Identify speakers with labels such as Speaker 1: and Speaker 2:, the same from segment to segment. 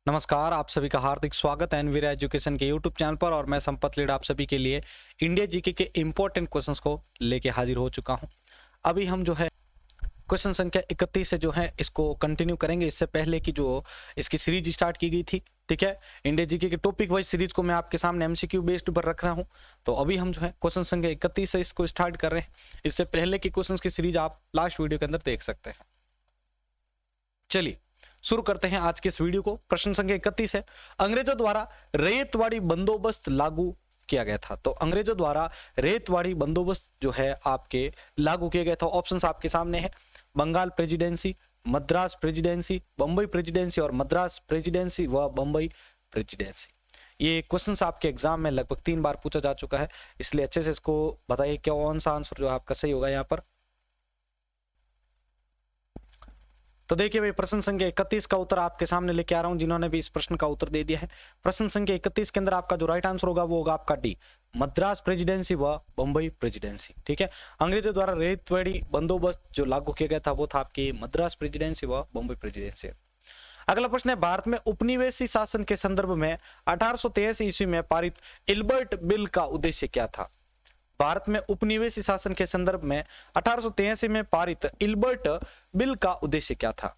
Speaker 1: नमस्कार, आप सभी का हार्दिक स्वागत है एनवीरा एजुकेशन के यूट्यूब चैनल पर। और मैं संपत लीड आप सभी के लिए इंडिया जीके के इंपॉर्टेंट क्वेश्चंस को लेके हाजिर हो चुका हूं। अभी हम जो है क्वेश्चन संख्या 31 से जो है इसको कंटिन्यू करेंगे। इससे पहले की जो इसकी सीरीज स्टार्ट की गई थी, ठीक है, इंडिया जीके के टॉपिक वाइज सीरीज को मैं आपके सामने एमसीक्यू बेस्ड पर रख रहा हूं। तो अभी हम जो है क्वेश्चन संख्या 31 से इसको स्टार्ट कर रहे हैं। इससे पहले की क्वेश्चन की सीरीज आप लास्ट वीडियो के अंदर देख सकते हैं। चलिए शुरू करते हैं आज के इस वीडियो को। प्रश्न संख्या 31 है, अंग्रेजों द्वारा रैयतवाड़ी बंदोबस्त लागू किया गया था। तो अंग्रेजों द्वारा रैयतवाड़ी बंदोबस्त जो है आपके लागू किया गया था। ऑप्शंस आपके सामने है, Bengal presidency, Madras presidency, Bombay presidency और मद्रास प्रेसिडेंसी व बंबई प्रेसिडेंसी। ये क्वेश्चंस आपके एग्जाम में लगभग 3 बार पूछा जा चुका है, इसलिए अच्छे से इसको बताइए क्या कौन सा आंसर जो आपका सही होगा यहाँ पर। तो देखिए भाई, प्रश्न संख्या 31 का उत्तर आपके सामने लेके आ रहा हूं। जिन्होंने भी इस प्रश्न का उत्तर दे दिया है, प्रश्न संख्या 31 के अंदर आपका जो राइट आंसर होगा वो होगा आपका डी, मद्रास प्रेसिडेंसी व बंबई प्रेसिडेंसी। ठीक है, अंग्रेजों द्वारा रैयतवाड़ी बंदोबस्त जो लागू किया गया था वो था आपकी मद्रास प्रेसिडेंसी व बंबई प्रेसिडेंसी। अगला प्रश्न है, भारत में उपनिवेशी शासन के संदर्भ में 1883 ईस्वी में पारित इल्बर्ट बिल का उद्देश्य क्या था। भारत में उपनिवेशी शासन के संदर्भ में 1883 में पारित इल्बर्ट बिल का उद्देश्य क्या था।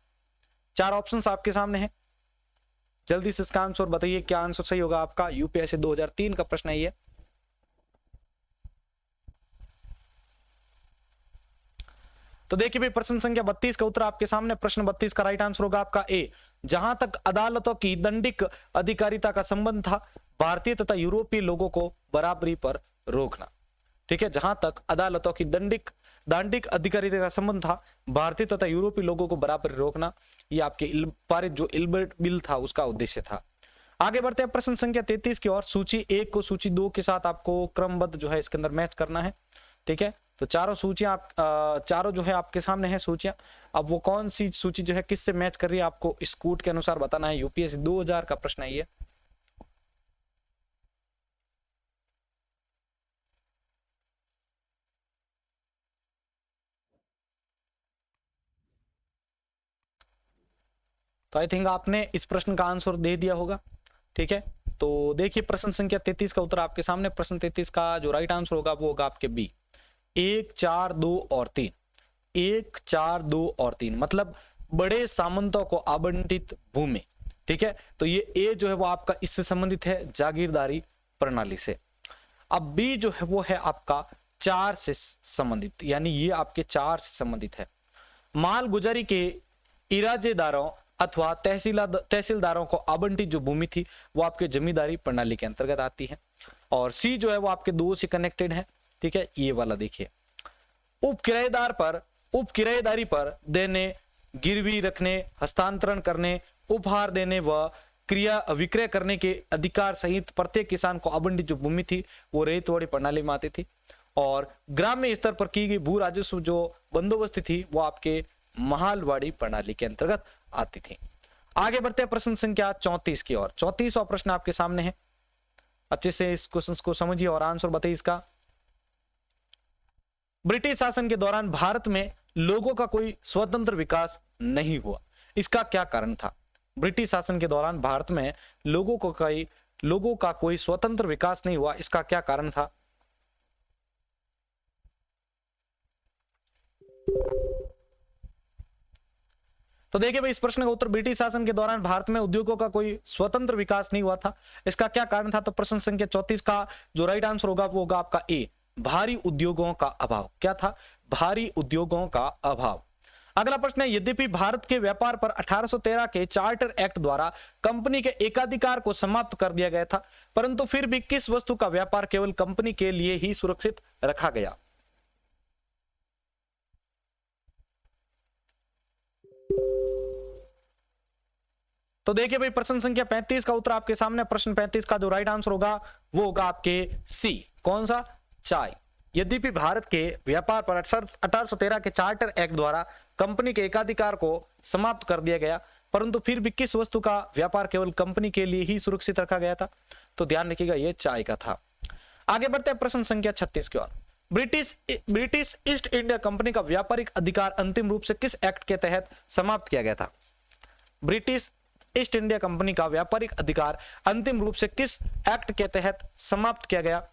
Speaker 1: 4 ऑप्शंस आपके सामने हैं, जल्दी से इसका आंसर बताइए क्या आंसर सही होगा आपका। यूपीएससी 2003 का प्रश्न है ये। तो देखिए भाई, प्रश्न संख्या 32 का उत्तर आपके सामने। प्रश्न 32 का राइट आंसर होगा आपका ए, जहां तक अदालतों की दंडिक अधिकारिता का संबंध था, भारतीय तथा यूरोपीय लोगों को बराबरी पर रोकना। ठीक है, जहां तक अदालतों की दंडिक अधिकारिता का संबंध था, भारतीय तथा यूरोपीय लोगों को बराबर रोकना, ये आपके पारित जो इल्बर्ट बिल था उसका उद्देश्य था। आगे बढ़ते हैं प्रश्न संख्या 33 की ओर। सूची 1 को सूची 2 के साथ आपको क्रमबद्ध जो है इसके अंदर मैच करना है। ठीक है, तो चारों सूचियां चारों जो है आपके सामने है सूचियां। अब वो कौन सी सूची जो है किससे मैच कर रही है आपको इस कूट के अनुसार बताना है। यूपीएससी 2000 का प्रश्न है ये। तो आई थिंक आपने इस प्रश्न का आंसर दे दिया होगा। ठीक है, तो देखिए प्रश्न संख्या 33 का उत्तर आपके सामने। प्रश्न 33 का जो राइट आंसर होगा वो होगा आपके बी, 1, 4, 2 और 3। 1, 4, 2 और 3 मतलब बड़े सामंतों को आवंटित भूमि। ठीक है, तो ये ए जो है वो आपका इससे संबंधित है, जागीरदारी प्रणाली से। अब बी जो है वो है आपका 4 से संबंधित, यानी ये आपके 4 से संबंधित है। माल गुजारी के इराजेदारों अथवा तहसीलदारों को आवंटित जो भूमि थी वो आपके जमींदारी प्रणाली के अंतर्गत आती है। और सी जो है वो आपके 2 से कनेक्टेड है। ठीक है, ये वाला देखिए, उप किराएदारी पर देने, गिरवी रखने, हस्तांतरण करने, उपहार देने व क्रिया विक्रय करने के अधिकार सहित प्रत्येक किसान को आवंटित जो भूमि थी वो रैयतवाड़ी प्रणाली में आती थी। और ग्राम्य स्तर पर की गई भू राजस्व जो बंदोबस्ती थी वो आपके महालवाड़ी प्रणाली के अंतर्गत आती थी। आगे बढ़ते हैं प्रश्न संख्या 34 की ओर। 34वां प्रश्न आपके सामने है, अच्छे से इस क्वेश्चन को समझिए और आंसर बताइए इसका। ब्रिटिश शासन के दौरान भारत में लोगों का कोई स्वतंत्र विकास नहीं हुआ, इसका क्या कारण था। ब्रिटिश शासन के दौरान भारत में लोगों का कोई स्वतंत्र विकास नहीं हुआ, इसका क्या कारण था। तो देखिए भाई, इस प्रश्न का उत्तर, ब्रिटिश शासन के दौरान भारत में उद्योगों का कोई स्वतंत्र विकास नहीं हुआ था, इसका क्या कारण था। तो प्रश्न संख्या 34 का जो राइट आंसर होगा वो होगा आपका ए, भारी उद्योगों का अभाव। क्या था, भारी उद्योगों का अभाव। अगला प्रश्न है, यद्यपि भारत के व्यापार पर 1813 के चार्टर एक्ट द्वारा कंपनी के एकाधिकार को समाप्त कर दिया गया था, परंतु फिर भी किस वस्तु का व्यापार केवल कंपनी के लिए ही सुरक्षित रखा गया। तो देखिए भाई, प्रश्न संख्या 35 का उत्तर आपके सामने। प्रश्न 35 का जो राइट आंसर होगा वो होगा आपके सी, कौन सा, चाय। यद्यपि भारत के व्यापार पर 1813 के चार्टर एक्ट द्वारा कंपनी के एकाधिकार को समाप्त कर दिया गया, परंतु फिर भी किस वस्तु का व्यापार केवल कंपनी के लिए ही सुरक्षित रखा गया था। तो ध्यान रखिएगा, ये चाय का था। आगे बढ़ते हैं प्रश्न संख्या 36 की ओर। ब्रिटिश ईस्ट इंडिया कंपनी का व्यापारिक अधिकार अंतिम रूप से किस एक्ट के तहत समाप्त किया गया था। ब्रिटिश ईस्ट इंडिया कंपनी का व्यापारिक अधिकार अंतिम रूप से किस एक्ट के तहत समाप्त किया गया?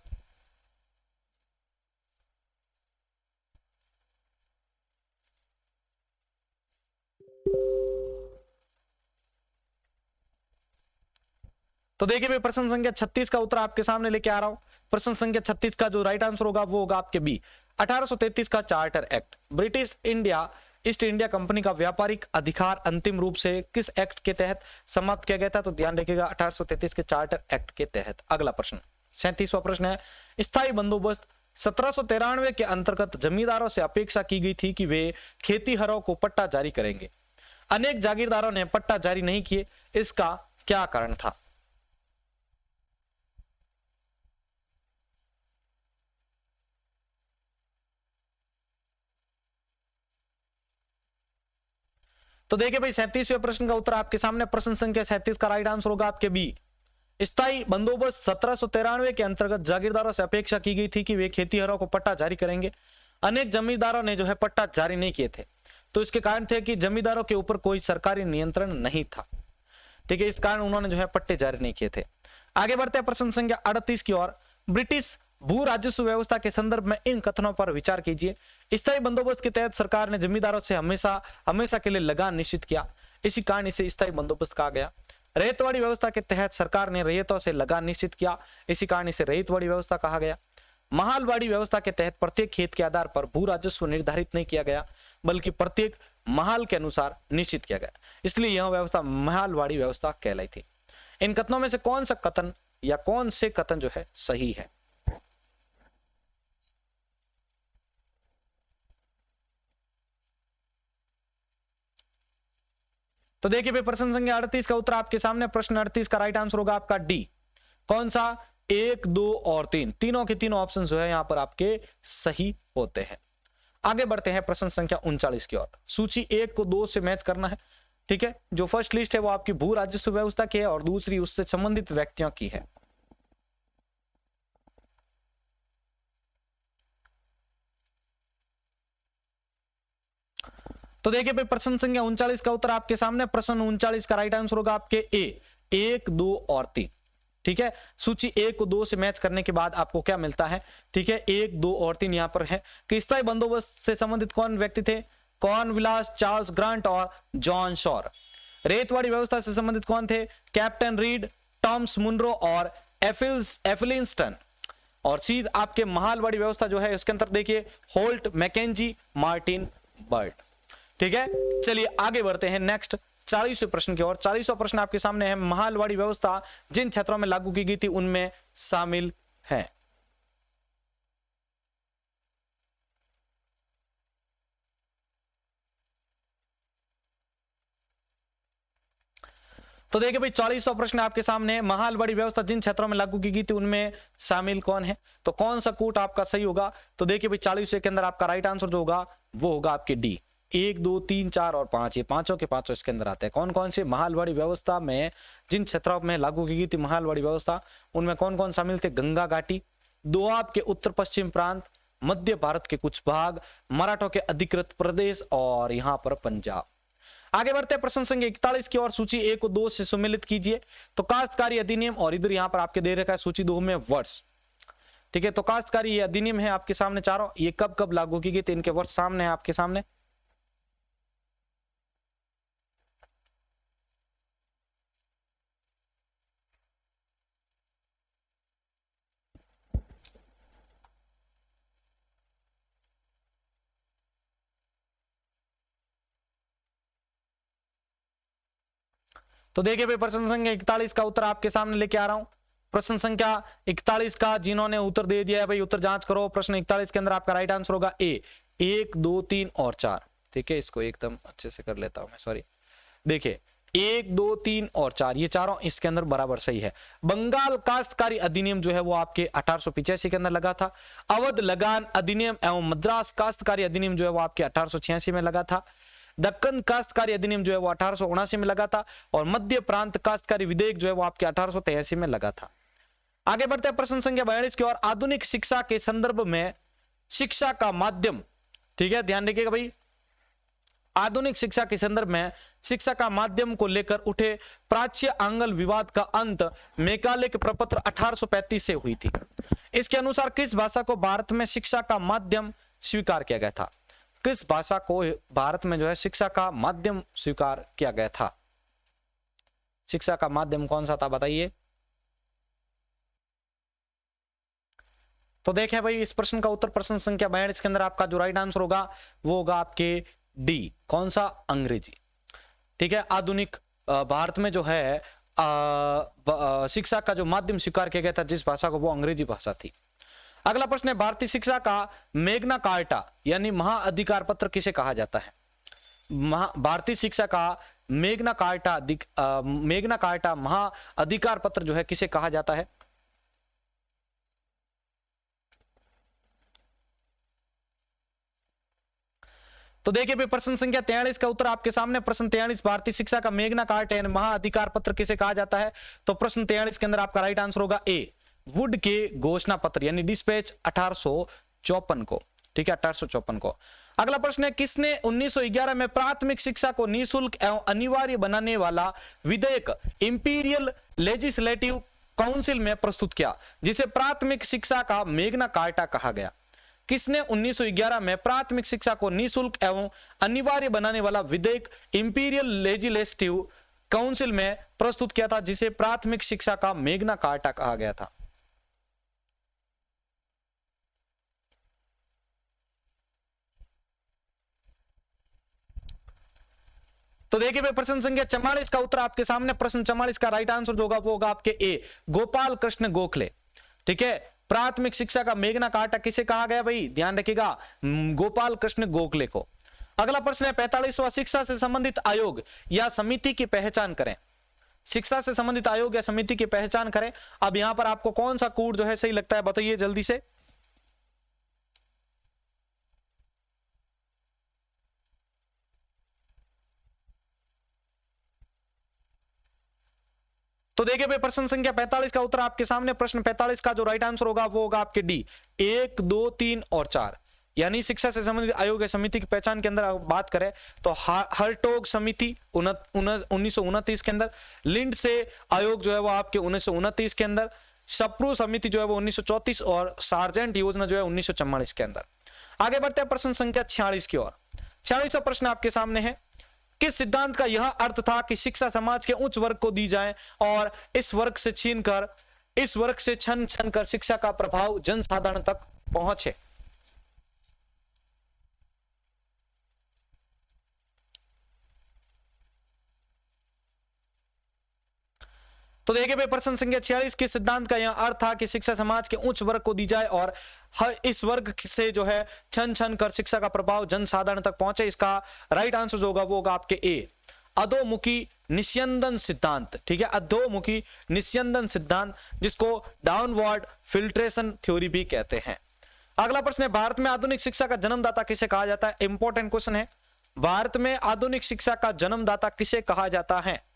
Speaker 1: तो देखिए भाई, प्रश्न संख्या 36 का उत्तर आपके सामने लेके आ रहा हूं। प्रश्न संख्या 36 का जो राइट आंसर होगा वो होगा आपके बी, 1833 का charter act. British India east India company का व्यापारिक अधिकार अंतिम रूप से किस एक्ट के तहत समाप्त किया गया था? तो ध्यान रखिएगा, 1833 के चार्टर एक्ट के तहत। अगला प्रश्न 37वां प्रश्न है, स्थायी बंदोबस्त 1793 के अंतर्गत जमींदारों से अपेक्षा की गई थी कि वे खेतीहरों को पट्टा जारी करेंगे। अनेक जागीरदारों ने पट्टा जारी नहीं किए, इसका क्या कारण था? तो देखिए भाई, 37वें प्रश्न का उत्तर आपके सामने, प्रश्न संख्या 37 का राइट आंसर होगा आपके बी, स्थायी बंदोबस्त 1793 के अंतर्गत जागीरदारों से अपेक्षा की गई थी कि वे खेतीहरों को पट्टा जारी करेंगे। अनेक जमींदारों ने जो है पट्टा जारी नहीं किए थे, तो इसके कारण थे कि जमींदारों के ऊपर कोई सरकारी नियंत्रण नहीं था। ठीक है, इस कारण उन्होंने जो है पट्टे जारी नहीं किए थे। आगे बढ़ते हैं प्रश्न संख्या 38 की ओर। ब्रिटिश भू राजस्व व्यवस्था के संदर्भ में इन कथनों पर विचार कीजिए। स्थायी बंदोबस्त के तहत सरकार ने जमींदारों से हमेशा के लिए लगान निश्चित किया, इसी कारण इसे स्थायी बंदोबस्त कहा गया। रैयतवाड़ी व्यवस्था के तहत सरकार ने रैयतों से लगान निश्चित किया, इसी कारण इसे रैयतवाड़ी व्यवस्था कहा गया। महालवाड़ी व्यवस्था के तहत प्रत्येक खेत के आधार पर भू राजस्व निर्धारित नहीं किया गया, बल्कि प्रत्येक महाल के अनुसार निश्चित किया गया, इसलिए यह व्यवस्था महालवाड़ी व्यवस्था कहलाई थी। इन कथनों में से कौन सा कथन या कौन से कथन जो है सही है? तो देखिए भाई, प्रश्न संख्या 38 का उत्तर आपके सामने, प्रश्न 38 का राइट आंसर होगा आपका डी। कौन सा? 1, 2 और 3, तीनों के तीनों ऑप्शन जो है यहां पर आपके सही होते हैं। आगे बढ़ते हैं प्रश्न संख्या 39 की ओर। सूची 1 को 2 से मैच करना है। ठीक है, जो फर्स्ट लिस्ट है वो आपकी भू राजस्व व्यवस्था की है और दूसरी उससे संबंधित व्यक्तियों की है। तो देखिए भाई, प्रश्न संख्या 39 का उत्तर आपके सामने, प्रश्न 39 का राइट आंसर होगा आपके ए, 1, 2 और 3। ठीक है, सूची 1 को 2 से मैच करने के बाद आपको क्या मिलता है? ठीक है, 1, 2 और 3 यहां पर है कि स्थायी बंदोबस्त से संबंधित कौन व्यक्ति थे? कॉर्नवालिस, चार्ल्स ग्रांट और जॉन शॉर। रेतवाड़ी व्यवस्था से संबंधित कौन थे? कैप्टन रीड, टॉमस मुनरो और एफिलिंस्टन। और सीध आपके महालवाड़ी व्यवस्था जो है इसके अंदर देखिए, होल्ट, मैकेंजी, मार्टिन बर्ड। ठीक है, चलिए आगे बढ़ते हैं नेक्स्ट 40वें प्रश्न की ओर। 40वां प्रश्न आपके सामने है, महालवाड़ी व्यवस्था जिन क्षेत्रों में लागू की गई थी उनमें शामिल है। तो देखिए भाई, 40वां प्रश्न आपके सामने, महालवाड़ी व्यवस्था जिन क्षेत्रों में लागू की गई थी उनमें शामिल कौन है? तो कौन सा कूट आपका सही होगा? तो देखिए भाई, 40वें के अंदर आपका राइट आंसर जो होगा वो होगा आपके डी। 1, 2, 3, 4 और 5, ये पांचों के पांचों इसके अंदर आते हैं। कौन कौन से? महालवाड़ी व्यवस्था में जिन क्षेत्रों में लागू की गई थी महालवाड़ी व्यवस्था, उनमें कौन कौन शामिल थे? गंगा घाटी, दोआब के उत्तर पश्चिम प्रांत, मध्य भारत के कुछ भाग, मराठों के अधिकृत प्रदेश और यहां पर पंजाब। आगे बढ़ते हैं प्रश्न संख्या 41 की ओर। सूची 1 को 2 से सम्मिलित कीजिए। तो काश्तकारी अधिनियम, और इधर यहां पर आपके दे रखा है सूची 2 में वर्ष। ठीक है, तो काश्तकारी ये अधिनियम है आपके सामने चारों, ये कब कब लागू की गई थी इनके वर्ष सामने है आपके सामने। तो देखिए भाई, प्रश्न संख्या 41 का उत्तर आपके सामने लेके आ रहा हूं। प्रश्न संख्या 41 का जिन्होंने उत्तर दे दिया है भाई, उत्तर जांच करो। प्रश्न 41 के अंदर आपका राइट आंसर होगा ए, 1, 2, 3 और 4। ठीक है, इसको एकदम अच्छे से कर लेता हूं मैं, सॉरी। देखिए 1, 2, 3 और 4, ये चारों इसके अंदर बराबर सही है। बंगाल काश्तकारी अधिनियम जो है वो आपके 1885 के अंदर लगा था। अवध लगान अधिनियम एवं मद्रास काश्तकारी अधिनियम जो है वो आपके 1886 में लगा था। दक्कन काश्तकारी अधिनियम जो है वो 1879 में लगा था। और मध्य प्रांत काश्तकारी विधेयक जो है वो आपके 1883 में लगा था। आगे बढ़ते हैं प्रश्न संख्या 42 की ओर। आधुनिक शिक्षा के संदर्भ में शिक्षा का माध्यम, ठीक है ध्यान रखिएगा भाई, आधुनिक शिक्षा के संदर्भ में शिक्षा का माध्यम को लेकर उठे प्राच्य आंग्ल विवाद का अंत मैकाले के प्रपत्र 1835 से हुई थी। इसके अनुसार किस भाषा को भारत में शिक्षा का माध्यम स्वीकार किया गया था? किस भाषा को भारत में जो है शिक्षा का माध्यम स्वीकार किया गया था? शिक्षा का माध्यम कौन सा था बताइए। तो देखें भाई इस प्रश्न का उत्तर प्रश्न संख्या 42 के अंदर आपका जो राइट आंसर होगा वो होगा आपके डी, कौन सा? अंग्रेजी। ठीक है, आधुनिक भारत में जो है शिक्षा का जो माध्यम स्वीकार किया गया था जिस भाषा को, वो अंग्रेजी भाषा थी। अगला प्रश्न है भारतीय शिक्षा का मैग्ना कार्टा यानी महाअधिकार पत्र किसे कहा जाता है? भारतीय शिक्षा का मैग्ना कार्टा महाअधिकार पत्र जो है किसे कहा जाता है? तो देखिए भाई प्रश्न संख्या 43 का उत्तर आपके सामने। प्रश्न 43 भारतीय शिक्षा का मैग्ना कार्टा यानी महाअधिकार पत्र किसे कहा जाता है? तो प्रश्न 43 के अंदर आपका राइट आंसर होगा ए, वुड के घोषणा पत्र यानी डिस्पैच 1854 को। ठीक है, 1854 को। अगला प्रश्न है किसने 1911 में प्राथमिक शिक्षा को निःशुल्क एवं अनिवार्य बनाने वाला विधेयक इंपीरियल लेजिस्लेटिव काउंसिल में प्रस्तुत किया जिसे प्राथमिक शिक्षा का मैग्ना कार्टा कहा गया? किसने 1911 में प्राथमिक शिक्षा को निःशुल्क एवं अनिवार्य बनाने वाला विधेयक इंपीरियल लेजिस्लेटिव काउंसिल में प्रस्तुत किया था जिसे प्राथमिक शिक्षा का मैग्ना कार्टा कहा गया था? तो देखिए भाई प्रश्न संख्या 44 का उत्तर आपके सामने। प्रश्न 44 का राइट आंसर जो होगा वो होगा आपके ए, गोपाल कृष्ण गोखले। ठीक है, प्राथमिक शिक्षा का मैग्ना कार्टा किसे कहा गया भाई? ध्यान रखिएगा, गोपाल कृष्ण गोखले को। अगला प्रश्न है 45वां, शिक्षा से संबंधित आयोग या समिति की पहचान करें। शिक्षा से संबंधित आयोग या समिति की पहचान करें। अब यहां पर आपको कौन सा कोड जो है सही लगता है बताइए जल्दी से। तो देखिए भाई प्रश्न संख्या 45 का उत्तर आपके सामने। प्रश्न 45 का जो राइट आंसर होगा वो होगा आपके डी, 1, 2, 3 और 4 यानी शिक्षा से संबंधित आयोग या समिति की पहचान के अंदर बात करें तो हर्टोग समिति 1929 के अंदर, लिंड से आयोग जो है वो आपके 1929 के अंदर, सप्रू समिति जो है वो 1934 और सार्जेंट योजना जो है 1944 के अंदर। आगे बढ़ते हैं प्रश्न संख्या 46 की ओर। 46वां प्रश्न आपके सामने है, किस सिद्धांत का यह अर्थ था कि शिक्षा समाज के उच्च वर्ग को दी जाए और इस वर्ग से छीन कर शिक्षा का प्रभाव जनसाधारण तक पहुंचे? तो देखिए भाई प्रश्न संख्या 46 के सिद्धांत का यह अर्थ था कि शिक्षा समाज के उच्च वर्ग को दी जाए और इस वर्ग से जो है छन कर शिक्षा का प्रभाव जनसाधारण तक पहुंचे। इसका राइट आंसर जो होगा वो होगा आपके ए, अधोमुखी निस्यंदन सिद्धांत। ठीक है, अधोमुखी निस्यंदन सिद्धांत जिसको डाउनवर्ड फिल्ट्रेशन थ्योरी भी कहते हैं। अगला प्रश्न है, भारत में आधुनिक शिक्षा का जन्मदाता किसे कहा जाता है? इंपॉर्टेंट क्वेश्चन है, भारत में आधुनिक शिक्षा का जन्मदाता किसे कहा जाता है?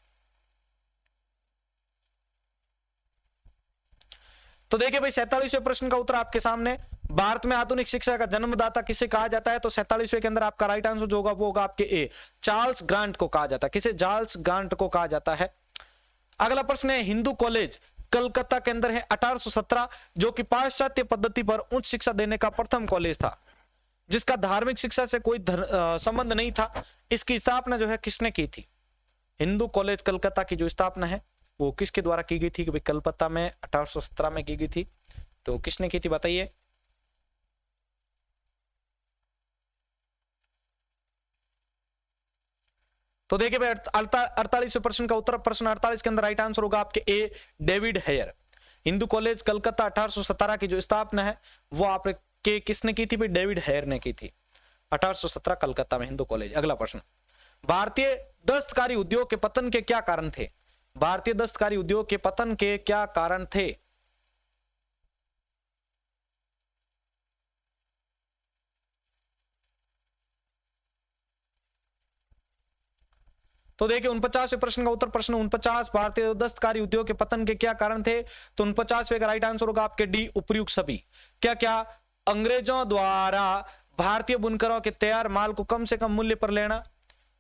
Speaker 1: तो देखिए भाई 47वें प्रश्न का उत्तर आपके सामने, भारत में आधुनिक शिक्षा का जन्मदाता किसे कहा जाता है? तो 47वें के अंदर आपका राइट आंसर जो होगा वो होगा आपके ए, चार्ल्स ग्रांट को कहा जाता है। किसे? चार्ल्स ग्रांट को कहा जाता है। अगला प्रश्न है, हिंदू कॉलेज कलकत्ता के अंदर है 1817 जो कि पाश्चात्य पद्धति पर उच्च शिक्षा देने का प्रथम कॉलेज था जिसका धार्मिक शिक्षा से कोई संबंध नहीं था। इसकी स्थापना जो है किसने की थी? हिंदू कॉलेज कलकत्ता की जो स्थापना है वो किसके द्वारा की गई थी? कि भाई कलकत्ता में 1817 में की गई थी, तो किसने की थी बताइए। तो देखिए भाई 48वें प्रश्न का उत्तर, प्रश्न 48 के अंदर राइट आंसर होगा आपके A, David Hare. Hindu college Calcutta 1817 की जो स्थापना है वो आपके किसने की थी? भाई डेविड हेयर ने की थी, 1817 कलकत्ता में हिंदू कॉलेज। अगला प्रश्न, भारतीय दस्तकारी उद्योग के पतन के क्या कारण थे? भारतीय दस्तकारी उद्योग के पतन के क्या कारण थे? तो देखिए 49वें प्रश्न का उत्तर, प्रश्न 49, भारतीय दस्तकारी उद्योग के पतन के क्या कारण थे? तो 49वें का राइट आंसर होगा आपके डी, उपयुक्त सभी। क्या क्या? अंग्रेजों द्वारा भारतीय बुनकरों के तैयार माल को कम से कम मूल्य पर लेना,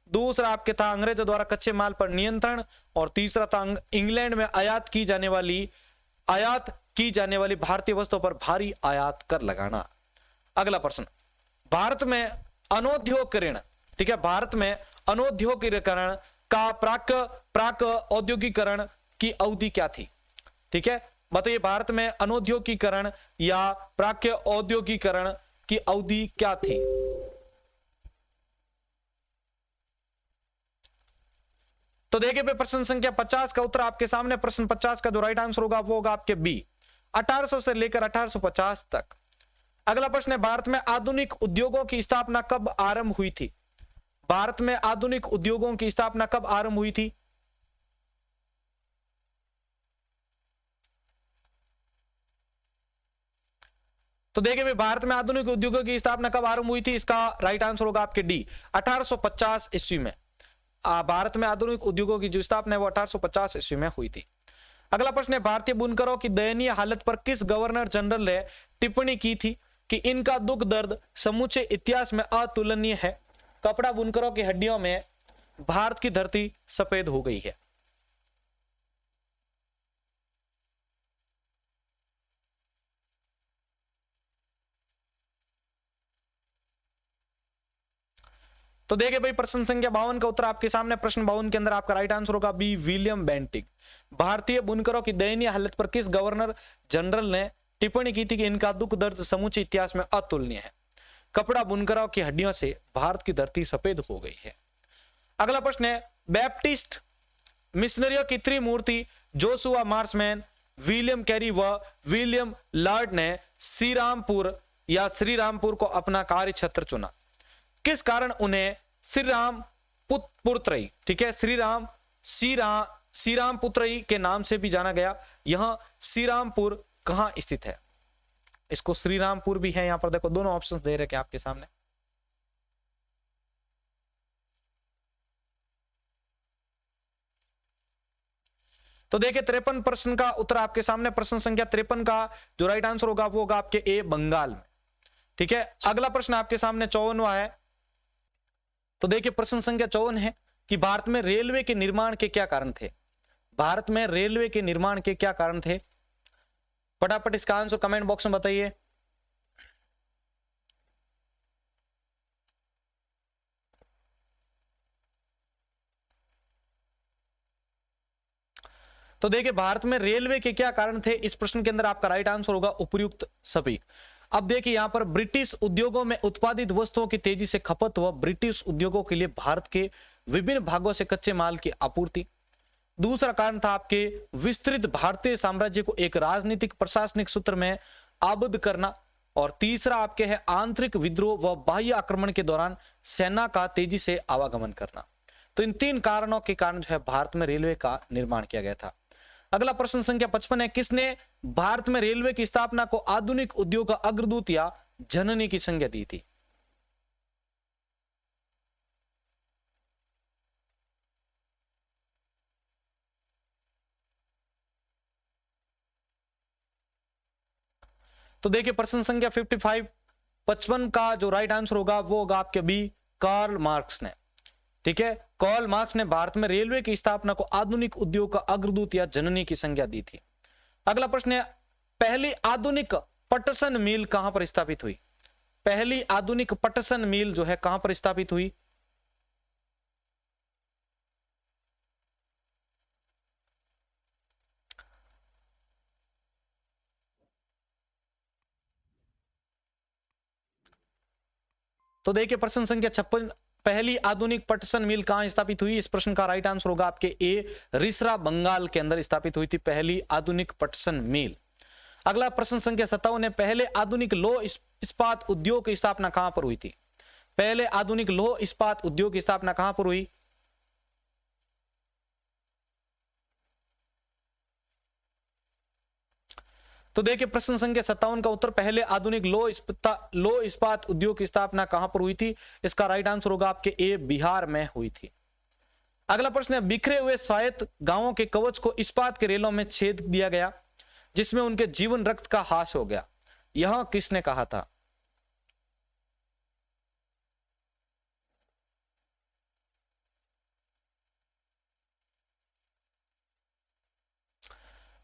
Speaker 1: दूसरा आपके था अंग्रेजों द्वारा कच्चे माल पर नियंत्रण, और तीसरा था इंग्लैंड में आयात की जाने वाली भारतीय वस्तुओं पर भारी आयात कर लगाना। अगला प्रश्न, भारत में अनौद्योगिकरण, ठीक है, भारत में अनौद्योगिकरण का प्राक औद्योगिकरण की अवधि क्या थी? ठीक है, बताइए भारत में अनौद्योगिकरण या प्राक औद्योगिकरण की अवधि क्या थी? तो देखिए प्रश्न संख्या 50 का उत्तर आपके सामने। प्रश्न 50 का जो राइट आंसर होगा वो होगा आपके बी, 1800 से लेकर 1850 तक। अगला प्रश्न है, भारत में आधुनिक उद्योगों की स्थापना कब आरंभ हुई थी? भारत में आधुनिक उद्योगों की स्थापना कब आरंभ हुई थी? तो देखिए भाई, भारत में आधुनिक उद्योगों की स्थापना कब आरंभ हुई थी? इसका राइट आंसर होगा आपके डी, 1850 ईस्वी में। भारत में आधुनिक उद्योगों की जो स्थापना है वो 1850 ईस्वी में हुई थी। अगला प्रश्न है, भारतीय बुनकरों की दयनीय हालत पर किस गवर्नर जनरल ने टिप्पणी की थी कि इनका दुख दर्द समूचे इतिहास में अतुलनीय है? कपड़ा बुनकरों की हड्डियों में भारत की धरती सफेद हो गई है। तो देखिए भाई, प्रश्न संख्या 52 का उत्तर आपके सामने। प्रश्न 52 के अंदर आपका राइट आंसर होगा बी, विलियम बेंटिक। भारतीय बुनकरों की दयनीय हालत पर किस गवर्नर जनरल ने टिप्पणी की थी कि इनका दुख दर्द समूचे इतिहास में अतुलनीय है? कपड़ा बुनकरों की हड्डियों से भारत की धरती सफेद हो गई है। अगला प्रश्न है, बैप्टिस्ट मिशनरियों की त्रिमूर्ति जोशुआ मार्समैन, विलियम कैरी व विलियम लॉर्ड ने श्रीरामपुर को अपना कार्य क्षेत्र चुना। किस कारण उन्हें श्रीराम पुत्रई, ठीक है, श्रीराम पुत्रई के नाम से भी जाना गया? यह श्रीरामपुर कहां स्थित है? इसको श्रीरामपुर भी है, यहां पर देखो दोनों ऑप्शंस दे रखे हैं आपके सामने। तो देखिए 53 प्रश्न का उत्तर आपके सामने। प्रश्न संख्या 53 का जो राइट आंसर होगा वो होगा आपके ए, बंगाल में। ठीक है, अगला प्रश्न आपके सामने 54वां है। तो देखिए प्रश्न संख्या 54 है कि भारत में रेलवे के निर्माण के क्या कारण थे? भारत में रेलवे के निर्माण के क्या कारण थे? फटाफट इसका आंसर कमेंट बॉक्स में बताइए। तो देखिए भारत में रेलवे के क्या कारण थे, इस प्रश्न के अंदर आपका राइट आंसर होगा उपयुक्त सभी। अब देखिए यहां पर ब्रिटिश उद्योगों में उत्पादित वस्तुओं की तेजी से खपत व ब्रिटिश उद्योगों के लिए भारत के विभिन्न भागों से कच्चे माल की आपूर्ति। दूसरा कारण था आपके विस्तृत भारतीय साम्राज्य को एक राजनीतिक प्रशासनिक सूत्र में आबद्ध करना। और तीसरा आपके है आंतरिक विद्रोह व बाह्य आक्रमण के दौरान सेना का तेजी से आवागमन करना। तो इन तीन कारणों के कारण जो है भारत में रेलवे का निर्माण किया गया था। अगला प्रश्न संख्या 55 है, किसने भारत में रेलवे की स्थापना को आधुनिक उद्योग का अग्रदूत या जननी की संज्ञा दी थी? तो देखिए प्रश्न संख्या 55 का जो राइट आंसर होगा वो होगा आपके बी, कार्ल मार्क्स ने। ठीक है, कार्ल मार्क्स ने भारत में रेलवे की स्थापना को आधुनिक उद्योग का अग्रदूत या जननी की संज्ञा दी थी। अगला प्रश्न है, पहली आधुनिक पटसन मिल कहां पर स्थापित हुई? पहली आधुनिक पटसन मिल जो है कहां पर स्थापित हुई? तो देखिए प्रश्न संख्या 56, पहली आधुनिक पटसन मिल कहां स्थापित हुई? इस प्रश्न का राइट आंसर होगा आपके ए, रिसरा बंगाल के अंदर स्थापित हुई थी पहली आधुनिक पटसन मिल। अगला प्रश्न संख्या 57 है, पहले आधुनिक लौह इस्पात उद्योग की स्थापना कहां पर हुई थी? पहले आधुनिक लौह इस्पात उद्योग की स्थापना कहां पर हुई? तो देखिए प्रश्न संख्या 57 का उत्तर, पहले आधुनिक लौह इस्पात उद्योग की स्थापना कहां पर हुई थी? इसका राइट आंसर होगा आपके ए, बिहार में हुई थी। अगला प्रश्न है, बिखरे हुए स्वायत्त गांवों के कवच को इस्पात के रेलों में छेद दिया गया जिसमें उनके जीवन रक्त का हास हो गया, यह किसने कहा था?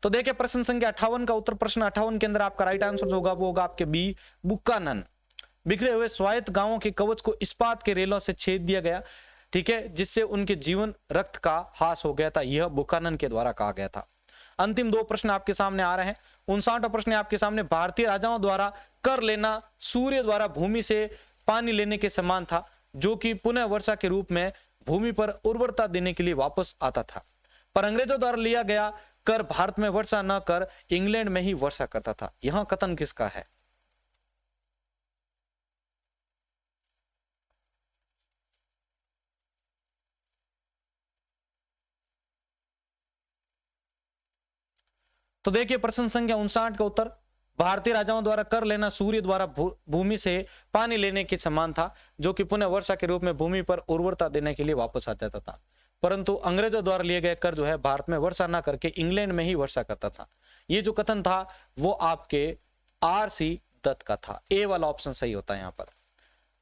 Speaker 1: तो देखिए प्रश्न संख्या 58 का उत्तर, प्रश्न 58 के अंदर आपका राइट आंसर जो होगा वो होगा आपके बी, बुक्कानन। बिखरे हुए स्वायत्त गांवों के कवच को इस्पात के रेलों से छेद दिया गया, ठीक है, जिससे उनके जीवन रक्त का हास हो गया था, यह बुकानन के द्वारा कहा गया था। अंतिम 2 प्रश्न आपके सामने आ रहे हैं। 59वां प्रश्न आपके सामने, भारतीय राजाओं द्वारा कर लेना सूर्य द्वारा भूमि से पानी लेने के समान था, जो कि पुनः वर्षा के रूप में भूमि पर उर्वरता देने के लिए वापस आता था, पर अंग्रेजों द्वारा लिया गया कर भारत में वर्षा न कर इंग्लैंड में ही वर्षा करता था। यहां कथन किसका है? तो देखिए प्रश्न संख्या 59 का उत्तर, भारतीय राजाओं द्वारा कर लेना सूर्य द्वारा भूमि से पानी लेने के समान था, जो कि पुनः वर्षा के रूप में भूमि पर उर्वरता देने के लिए वापस आ जाता था, परंतु अंग्रेजों द्वारा लिए गए कर जो है भारत में वर्षा ना करके इंग्लैंड में ही वर्षा करता था। ये जो कथन था वो आपके RC दत्त का था। ए वाला ऑप्शन सही होता है यहां पर।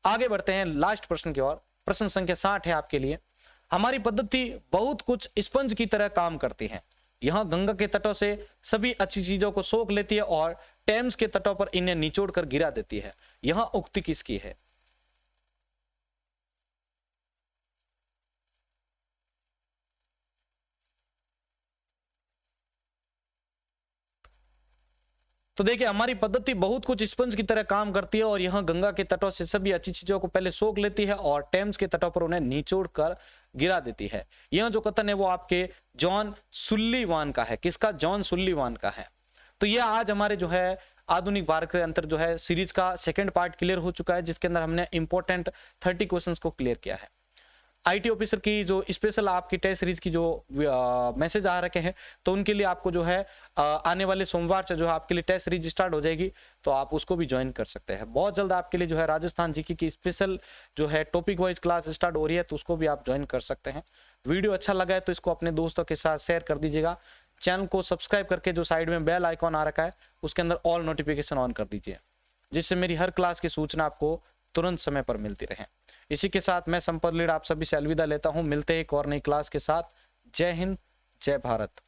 Speaker 1: आगे बढ़ते हैं लास्ट प्रश्न की ओर। प्रश्न संख्या 60 है आपके लिए, हमारी पद्धति बहुत कुछ स्पंज की तरह काम करती है। यहां गंगा के तटों से सभी अच्छी चीजों को सोख लेती है और टेम्स के तटों पर इन्हें निचोड़ कर गिरा देती है। यहां उक्ति किसकी है? तो देखिए हमारी पद्धति बहुत कुछ स्पंज की तरह काम करती है और यहां गंगा के तटों से सभी अच्छी चीजों को पहले सोख लेती है और टेम्स के तटों पर उन्हें निचोड़ कर गिरा देती है। यह जो कथन है वो आपके जॉन सुल्लीवान का है। किसका? जॉन सुल्लीवान का है। तो यह आज हमारे जो है आधुनिक भारत के अंतर जो है सीरीज का सेकंड पार्ट क्लियर हो चुका है, जिसके अंदर हमने इंपॉर्टेंट 30 क्वेश्चंस को क्लियर किया है। IT ऑफिसर की जो स्पेशल आपकी टेस्ट सीरीज की जो मैसेज आ रखे हैं, तो उनके लिए आपको जो है आने वाले सोमवार से जो है आपके लिए टेस्ट सीरीज स्टार्ट हो जाएगी, तो आप उसको भी ज्वाइन कर सकते हैं। बहुत जल्द आपके लिए जो है राजस्थान जीके की स्पेशल जो है टॉपिक वाइज क्लास स्टार्ट हो रही है, तो उसको भी आप ज्वाइन कर सकते हैं। वीडियो अच्छा लगा है तो इसको अपने दोस्तों के साथ शेयर कर दीजिएगा। चैनल को सब्सक्राइब करके जो साइड में बेल आइकॉन आ रखा है उसके अंदर ऑल नोटिफिकेशन ऑन कर दीजिए, जिससे मेरी हर क्लास की सूचना आपको तुरंत समय पर मिलती रहे। इसी के साथ मैं संपत लीड आप सभी से अलविदा लेता हूं। मिलते हैं एक और नई क्लास के साथ। जय हिंद, जय भारत।